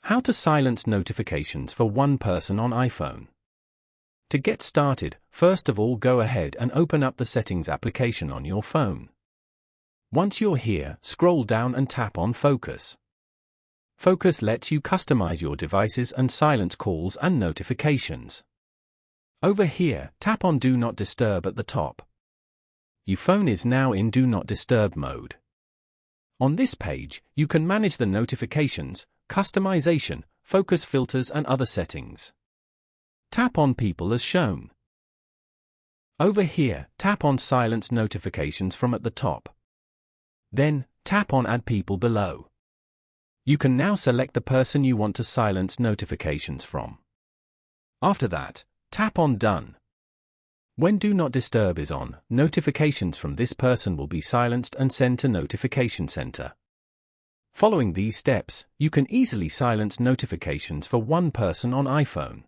How to silence notifications for one person on iPhone. To get started, first of all go ahead and open up the Settings application on your phone. Once you're here, scroll down and tap on Focus. Focus lets you customize your devices and silence calls and notifications. Over here, tap on Do Not Disturb at the top. Your phone is now in Do Not Disturb mode. On this page, you can manage the notifications, customization, focus filters and other settings. Tap on People as shown. Over here, tap on Silence Notifications from at the top. Then, tap on Add People below. You can now select the person you want to silence notifications from. After that, tap on Done. When Do Not Disturb is on, notifications from this person will be silenced and sent to Notification Center. Following these steps, you can easily silence notifications for one person on iPhone.